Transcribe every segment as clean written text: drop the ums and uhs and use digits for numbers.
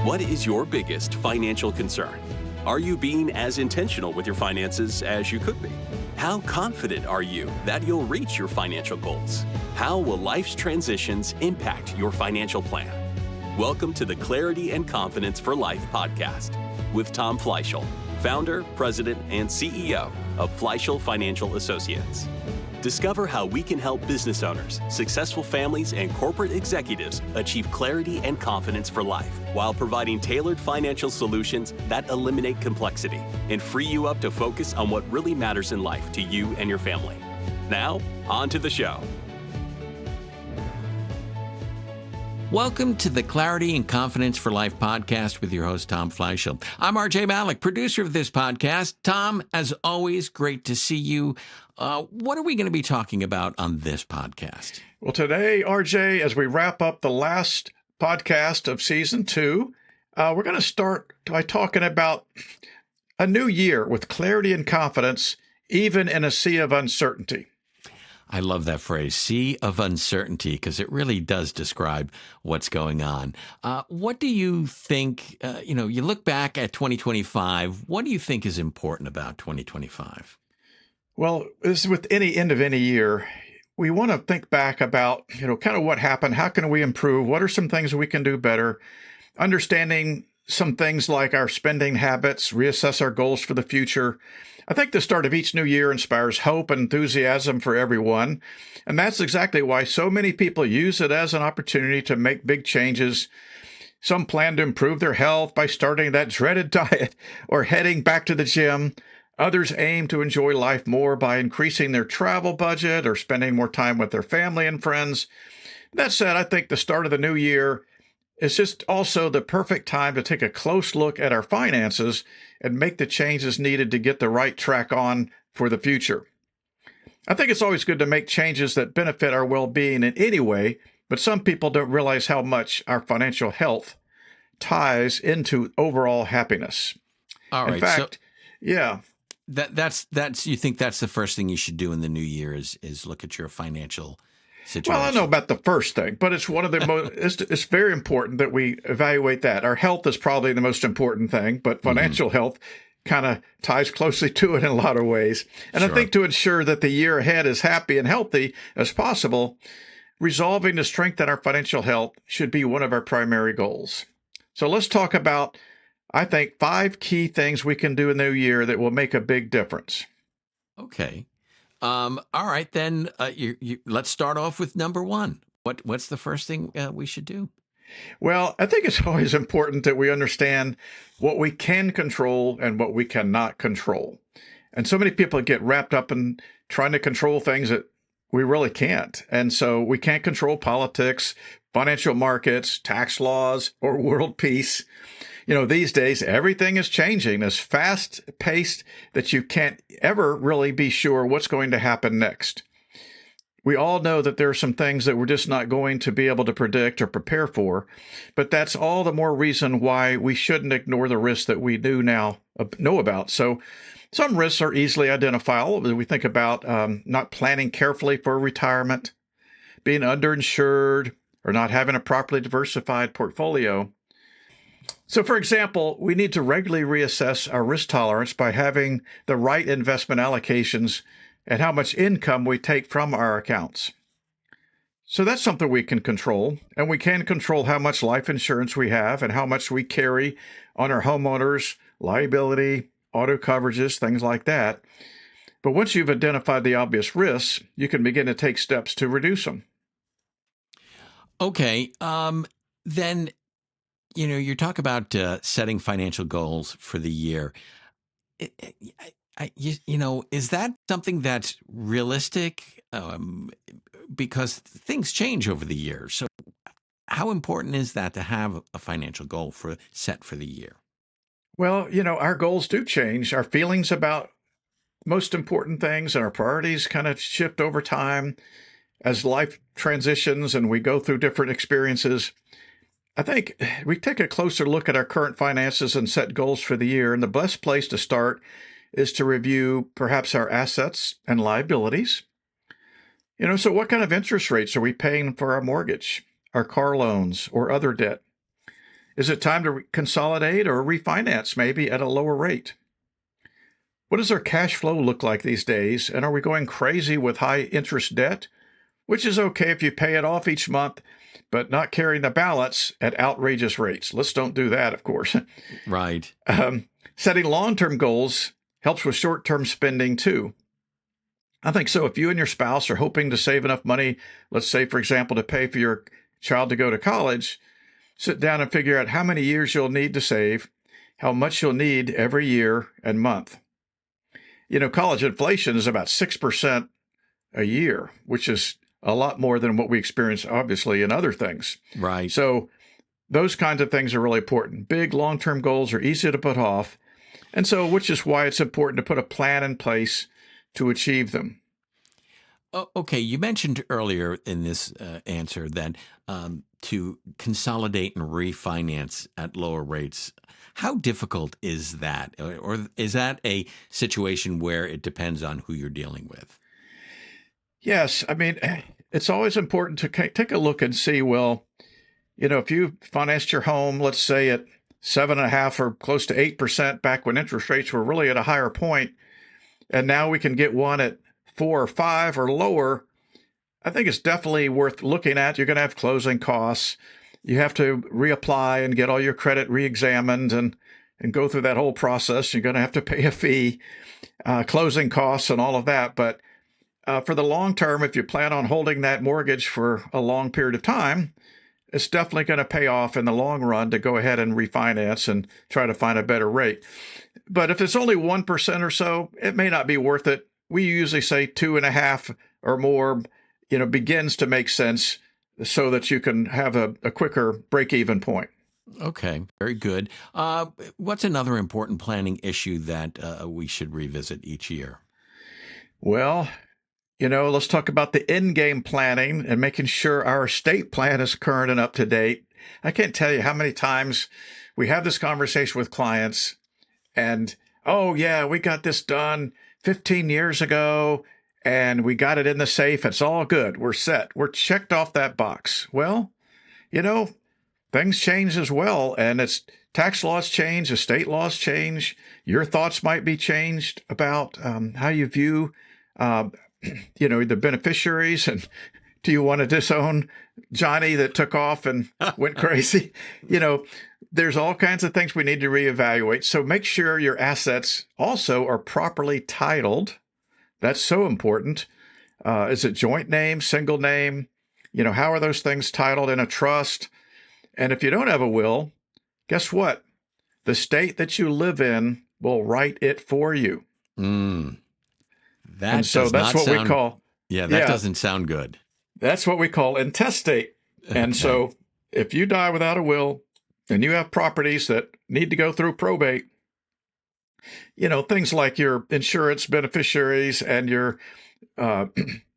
What is your biggest financial concern? Are you being as intentional with your finances as you could be? How confident are you that you'll reach your financial goals? How will life's transitions impact your financial plan? Welcome to the Clarity and Confidence for Life podcast with Tom Fleishel, founder, president, and CEO of Fleishel Financial Associates. Discover how we can help business owners, successful families, and corporate executives achieve clarity and confidence for life while providing tailored financial solutions that eliminate complexity and free you up to focus on what really matters in life to you and your family. Now, on to the show. Welcome to the Clarity and Confidence for Life podcast with your host, Tom Fleishel. I'm RJ Malik, producer of this podcast. Tom, as always, great to see you. What are we going to be talking about on this podcast? Well, today, RJ, as we wrap up the last podcast of season 2, we're going to start by talking about a new year with clarity and confidence, even in a sea of uncertainty. I love that phrase, sea of uncertainty, because it really does describe what's going on. What do you think, you look back at 2025, what do you think is important about 2025? Well, as with any end of any year, we want to think back about, kind of what happened. How can we improve? What are some things we can do better? Understanding some things like our spending habits, reassess our goals for the future. I think the start of each new year inspires hope and enthusiasm for everyone. And that's exactly why so many people use it as an opportunity to make big changes. Some plan to improve their health by starting that dreaded diet or heading back to the gym. Others aim to enjoy life more by increasing their travel budget or spending more time with their family and friends. That said, I think the start of the new year is just also the perfect time to take a close look at our finances and make the changes needed to get the right track on for the future. I think it's always good to make changes that benefit our well-being in any way, but some people don't realize how much our financial health ties into overall happiness. All right. In fact, yeah. That's you think that's the first thing you should do in the new year is look at your financial situation. Well, I know about the first thing, but it's one of the most, it's very important that we evaluate that. Our health is probably the most important thing, but financial health kind of ties closely to it in a lot of ways. And Sure. I think to ensure that the year ahead is happy and healthy as possible, resolving to strengthen our financial health should be one of our primary goals. So let's talk about, I think, 5 key things we can do in the new year that will make a big difference. Okay. All right, then let's start off with number 1. What's the first thing we should do? Well, I think it's always important that we understand what we can control and what we cannot control. And so many people get wrapped up in trying to control things that we really can't. And so we can't control politics, financial markets, tax laws, or world peace. These days, everything is changing as fast-paced that you can't ever really be sure what's going to happen next. We all know that there are some things that we're just not going to be able to predict or prepare for, but that's all the more reason why we shouldn't ignore the risks that we do now know about. So some risks are easily identifiable. We think about not planning carefully for retirement, being underinsured, or not having a properly diversified portfolio. So, for example, we need to regularly reassess our risk tolerance by having the right investment allocations and how much income we take from our accounts. So that's something we can control, and we can control how much life insurance we have and how much we carry on our homeowners, liability, auto coverages, things like that. But once you've identified the obvious risks, you can begin to take steps to reduce them. Okay. Then, you talk about setting financial goals for the year. Is that something that's realistic? Because things change over the year. So how important is that to have a financial goal set for the year? Well, our goals do change. Our feelings about most important things and our priorities kind of shift over time as life transitions and we go through different experiences. I think we take a closer look at our current finances and set goals for the year. And the best place to start is to review perhaps our assets and liabilities. So what kind of interest rates are we paying for our mortgage, our car loans, or other debt? Is it time to consolidate or refinance, maybe at a lower rate? What does our cash flow look like these days? And are we going crazy with high interest debt? Which is okay if you pay it off each month, but not carrying the balance at outrageous rates. Let's don't do that, of course. Right. Setting long-term goals helps with short-term spending too. I think so. If you and your spouse are hoping to save enough money, let's say, for example, to pay for your child to go to college, sit down and figure out how many years you'll need to save, how much you'll need every year and month. College inflation is about 6% a year, which is a lot more than what we experience, obviously, in other things. Right. So those kinds of things are really important. Big long-term goals are easy to put off. And so, which is why it's important to put a plan in place to achieve them. Okay, you mentioned earlier in this answer that to consolidate and refinance at lower rates. How difficult is that? Or is that a situation where it depends on who you're dealing with? Yes. I mean, it's always important to take a look and see, well, if you financed your home, let's say at 7.5% or close to 8% back when interest rates were really at a higher point, and now we can get one at 4 or 5 or lower, I think it's definitely worth looking at. You're going to have closing costs. You have to reapply and get all your credit reexamined and go through that whole process. You're going to have to pay a fee, closing costs and all of that. But for the long term, if you plan on holding that mortgage for a long period of time, it's definitely going to pay off in the long run to go ahead and refinance and try to find a better rate. But if it's only 1% or so, it may not be worth it. We usually say 2.5 or more, begins to make sense so that you can have a quicker break-even point. Okay, very good. What's another important planning issue that we should revisit each year? Well, let's talk about the in-game planning and making sure our estate plan is current and up to date. I can't tell you how many times we have this conversation with clients and, oh, yeah, we got this done 15 years ago and we got it in the safe. It's all good. We're set. We're checked off that box. Well, things change as well. And it's tax laws change, estate laws change. Your thoughts might be changed about how you view the beneficiaries, and do you want to disown Johnny that took off and went crazy? There's all kinds of things we need to reevaluate. So make sure your assets also are properly titled. That's so important. Is it joint name, single name? How are those things titled in a trust? And if you don't have a will, guess what? The state that you live in will write it for you. That and so does that's not what sound, we call. Yeah, that doesn't sound good. That's what we call intestate. And so if you die without a will and you have properties that need to go through probate, things like your insurance beneficiaries and your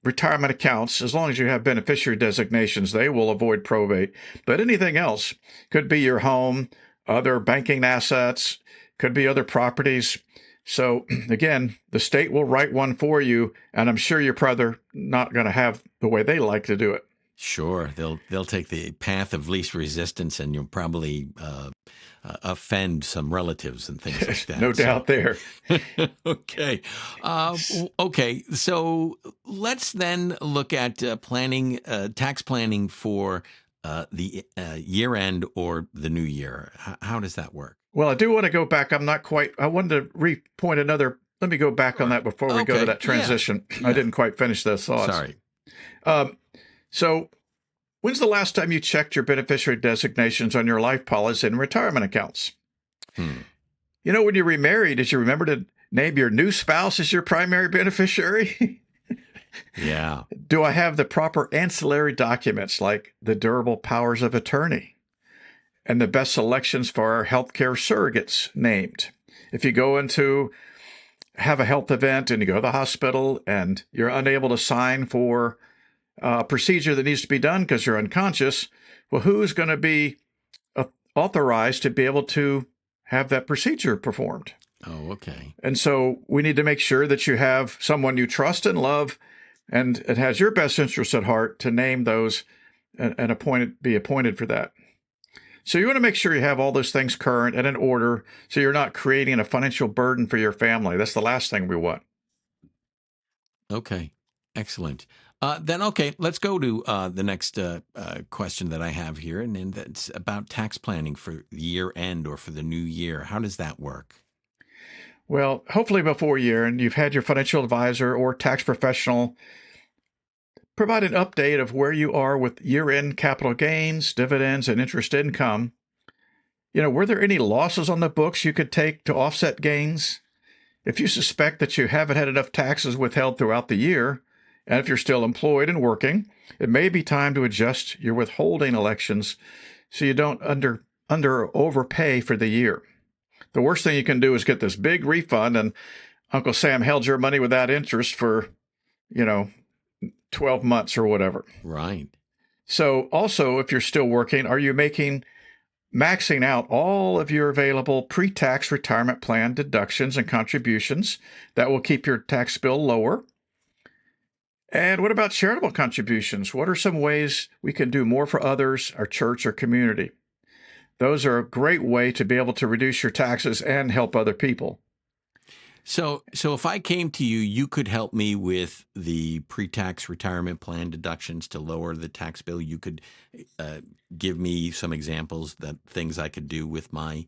retirement accounts, as long as you have beneficiary designations, they will avoid probate. But anything else could be your home, other banking assets, could be other properties. So again, the state will write one for you, and I'm sure you're probably not going to have the way they like to do it. Sure, they'll take the path of least resistance, and you'll probably offend some relatives and things like that. No doubt there. Okay. Okay. So let's then look at tax planning for the year end or the new year. How does that work? Well, I do want to go back. I wanted to point another. Let me go back on that before we go to that transition. Yeah. I didn't quite finish those thoughts. Sorry. So when's the last time you checked your beneficiary designations on your life policy and retirement accounts? When you remarried, did you remember to name your new spouse as your primary beneficiary? Yeah. Do I have the proper ancillary documents like the durable powers of attorney and the best selections for our healthcare surrogates named? If you go into have a health event and you go to the hospital and you're unable to sign for a procedure that needs to be done because you're unconscious, well, who's going to be authorized to be able to have that procedure performed? Oh, okay. And so we need to make sure that you have someone you trust and love, and it has your best interests at heart to name those and be appointed for that. So you want to make sure you have all those things current and in order so you're not creating a financial burden for your family. That's the last thing we want. Okay, excellent. Okay, let's go to the next question that I have here, and then that's about tax planning for year end or for the new year. How does that work? Well, hopefully before year end, you've had your financial advisor or tax professional provide an update of where you are with year end capital gains, dividends, and interest income. Were there any losses on the books you could take to offset gains? If you suspect that you haven't had enough taxes withheld throughout the year, and if you're still employed and working, it may be time to adjust your withholding elections so you don't overpay for the year. The worst thing you can do is get this big refund and Uncle Sam held your money without interest for, 12 months or whatever. Right. So also, if you're still working, are you maxing out all of your available pre-tax retirement plan deductions and contributions that will keep your tax bill lower? And what about charitable contributions? What are some ways we can do more for others, our church, or community? Those are a great way to be able to reduce your taxes and help other people. So if I came to you, you could help me with the pre-tax retirement plan deductions to lower the tax bill. You could give me some examples that things I could do with my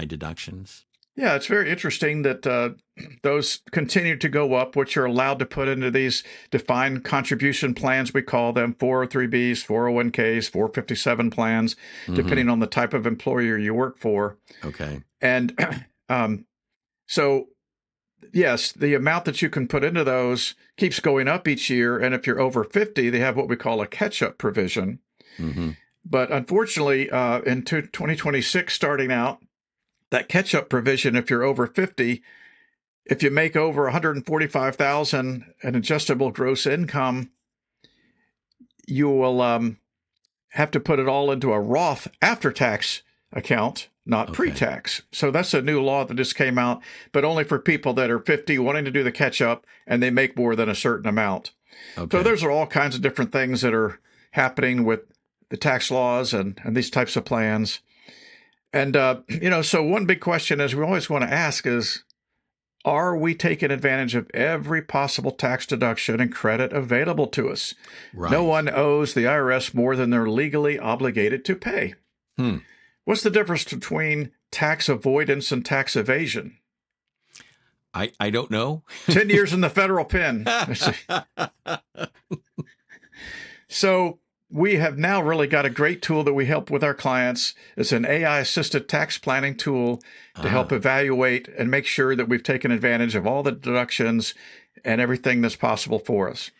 deductions. Yeah, it's very interesting that those continue to go up, which you're allowed to put into these defined contribution plans. We call them 403Bs, 401Ks, 457 plans, depending on the type of employer you work for. Okay. And so, yes, the amount that you can put into those keeps going up each year. And if you're over 50, they have what we call a catch-up provision. Mm-hmm. But unfortunately, in 2026 starting out, that catch-up provision, if you're over 50, if you make over 145,000 in adjustable gross income, you will have to put it all into a Roth after-tax account, not pre-tax. So that's a new law that just came out, but only for people that are 50 wanting to do the catch-up and they make more than a certain amount. Okay. So there's all kinds of different things that are happening with the tax laws and these types of plans. And, so one big question is we always want to ask is, are we taking advantage of every possible tax deduction and credit available to us? Right. No one owes the IRS more than they're legally obligated to pay. What's the difference between tax avoidance and tax evasion? I don't know. 10 years in the federal pen. So we have now really got a great tool that we help with our clients. It's an AI-assisted tax planning tool to help evaluate and make sure that we've taken advantage of all the deductions and everything that's possible for us.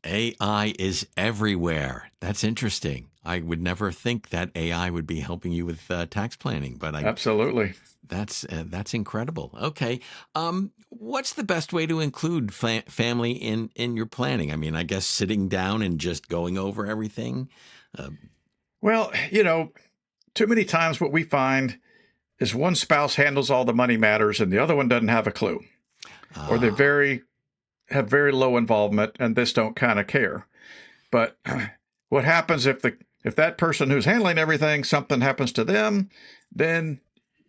AI is everywhere. That's interesting. I would never think that AI would be helping you with tax planning, but absolutely. That's incredible. Okay. What's the best way to include family in your planning? I mean, I guess sitting down and just going over everything. Well, too many times what we find is one spouse handles all the money matters and the other one doesn't have a clue, or they have very low involvement and this don't kind of care. But what happens if that person who's handling everything, something happens to them, then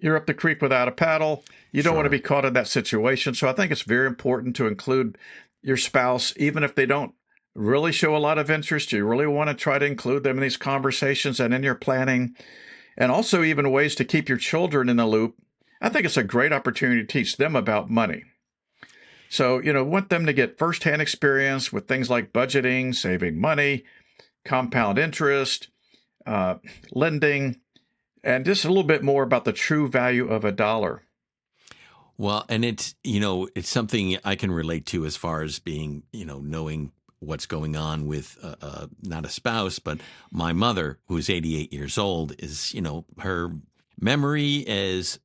you're up the creek without a paddle. You don't want to be caught in that situation. So I think it's very important to include your spouse, even if they don't really show a lot of interest. You really want to try to include them in these conversations and in your planning, and also even ways to keep your children in the loop. I think it's a great opportunity to teach them about money. So, want them to get firsthand experience with things like budgeting, saving money, compound interest, lending, and just a little bit more about the true value of a dollar. Well, and it's something I can relate to as far as being, knowing what's going on with not a spouse, but my mother, who is 88 years old, is, her memory is,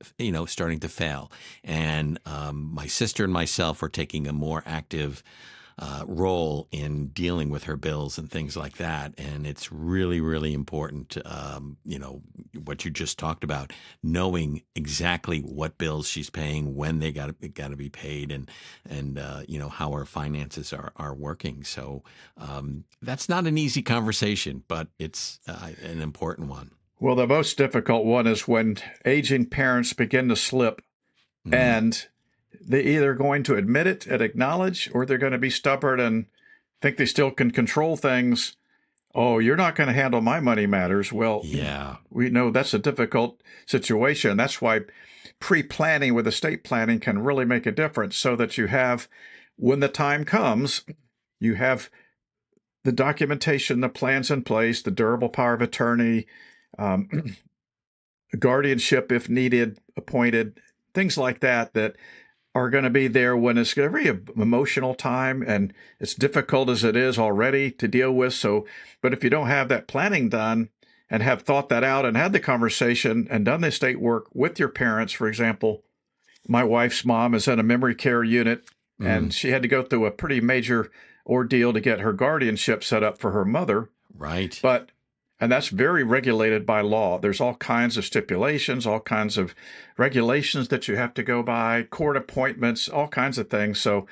starting to fail. And my sister and myself are taking a more active role in dealing with her bills and things like that. And it's really, really important, what you just talked about, knowing exactly what bills she's paying, when they got to be paid, and how our finances are working. So that's not an easy conversation, but it's an important one. Well, the most difficult one is when aging parents begin to slip, Mm, and they're either going to admit it and acknowledge, or they're going to be stubborn and think they still can control things. Oh, you're not going to handle my money matters. Well, yeah. we know that's a difficult situation. That's why pre-planning with estate planning can really make a difference, so that you have, when the time comes, you have the documentation, the plans in place, the durable power of attorney, um, guardianship if needed, appointed, things like that, that are going to be there when it's a very emotional time, and it's difficult as it is already to deal with. So, but if you don't have that planning done and have thought that out and had the conversation and done the estate work with your parents, for example, my wife's mom is in a memory care unit, and Mm, she had to go through a pretty major ordeal to get her guardianship set up for her mother. right. But and that's very regulated by law. There's all kinds of stipulations, all kinds of regulations that you have to go by, court appointments, all kinds of things. So,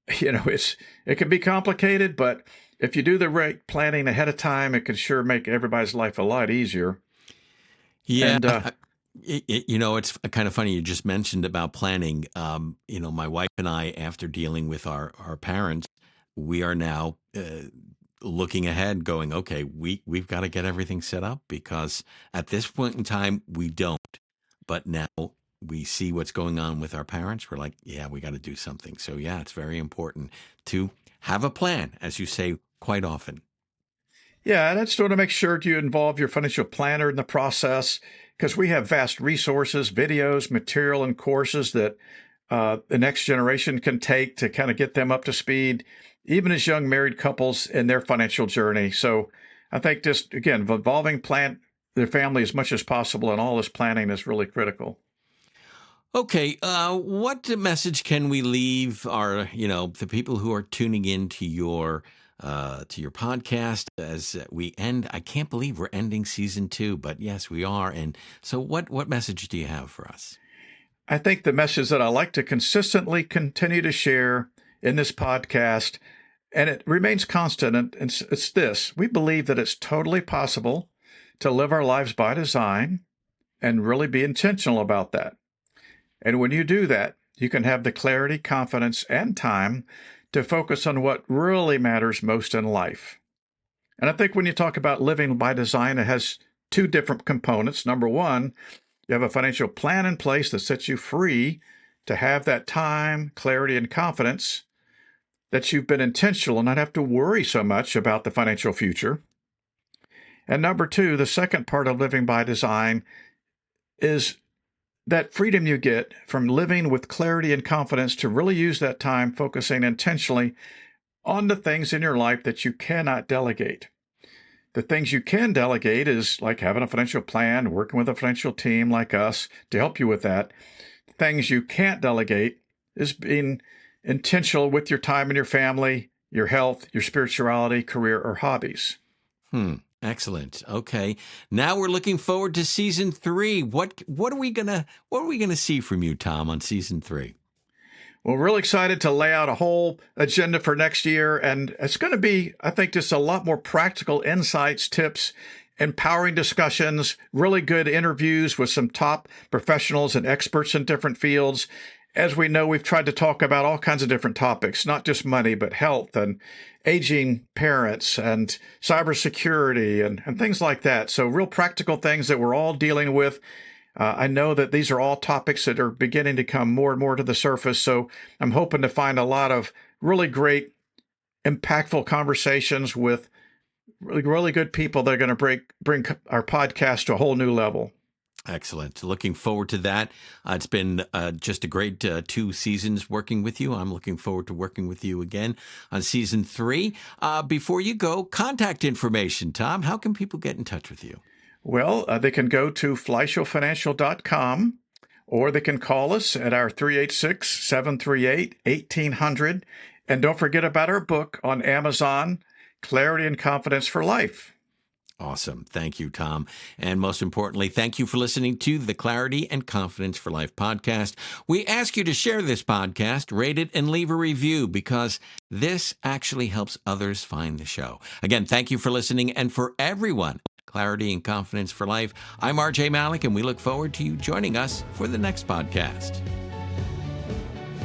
it can be complicated, but if you do the right planning ahead of time, it can sure make everybody's life a lot easier. Yeah. And It's kind of funny. You just mentioned about planning. My wife and I, after dealing with our parents, we are now looking ahead, going, okay, we've got to get everything set up because at this point in time, we don't. But now we see what's going on with our parents. We're like, yeah, we got to do something. So, yeah, it's very important to have a plan, as you say quite often. yeah, and it's want to make sure you involve your financial planner in the process, because we have vast resources, videos, material, and courses that the next generation can take to kind of get them up to speed, even as young married couples in their financial journey. So I think just, again, involving their family as much as possible in all this planning is really critical. Okay, what message can we leave the people who are tuning in to your podcast as we end? I can't believe we're ending season 2, but yes, we are. And so, what message do you have for us? I think the message that I like to consistently continue to share in this podcast, and it remains constant, and it's this: we believe that it's totally possible to live our lives by design and really be intentional about that. And when you do that, you can have the clarity, confidence, and time to focus on what really matters most in life. And I think when you talk about living by design, it has two different components. Number one, you have a financial plan in place that sets you free to have that time, clarity, and confidence, that you've been intentional and not have to worry so much about the financial future. And number two, the second part of living by design is that freedom you get from living with clarity and confidence to really use that time focusing intentionally on the things in your life that you cannot delegate. The things you can delegate is like having a financial plan, working with a financial team like us to help you with that. Things you can't delegate is being intentional with your time and your family, your health, your spirituality, career, or hobbies. Excellent. Okay, now we're looking forward to season 3. What are we gonna see from you, Tom, on season 3? Well, really excited to lay out a whole agenda for next year. And it's going to be, I think, just a lot more practical insights, tips, empowering discussions, really good interviews with some top professionals and experts in different fields. As we know, we've tried to talk about all kinds of different topics, not just money, but health and aging parents and cybersecurity and things like that. So real practical things that we're all dealing with. I know that these are all topics that are beginning to come more and more to the surface. So I'm hoping to find a lot of really great, impactful conversations with really, really good people that are going to bring our podcast to a whole new level. Excellent. Looking forward to that. It's been just a great 2 seasons working with you. I'm looking forward to working with you again on season 3. Before you go, contact information, Tom. How can people get in touch with you? Well, they can go to fleishelfinancial.com, or they can call us at our 386-738-1800. And don't forget about our book on Amazon, Clarity and Confidence for Life. Awesome. Thank you, Tom. And most importantly, thank you for listening to the Clarity and Confidence for Life podcast. We ask you to share this podcast, rate it, and leave a review because this actually helps others find the show. Again, thank you for listening. And for everyone Clarity and Confidence for Life. I'm RJ Malik, and we look forward to you joining us for the next podcast.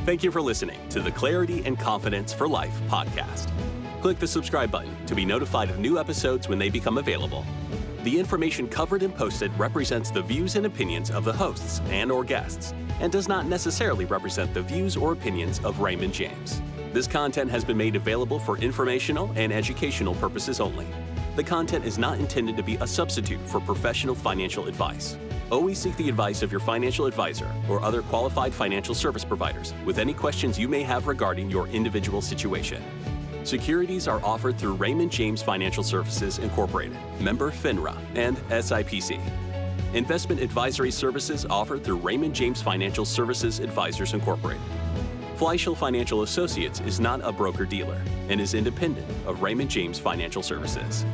Thank you for listening to the Clarity and Confidence for Life podcast. Click the subscribe button to be notified of new episodes when they become available. The information covered and posted represents the views and opinions of the hosts and/or guests and does not necessarily represent the views or opinions of Raymond James. This content has been made available for informational and educational purposes only. The content is not intended to be a substitute for professional financial advice. Always seek the advice of your financial advisor or other qualified financial service providers with any questions you may have regarding your individual situation. Securities are offered through Raymond James Financial Services Incorporated, member FINRA, and SIPC. Investment advisory services offered through Raymond James Financial Services Advisors Incorporated. Fleishel Financial Associates is not a broker-dealer and is independent of Raymond James Financial Services.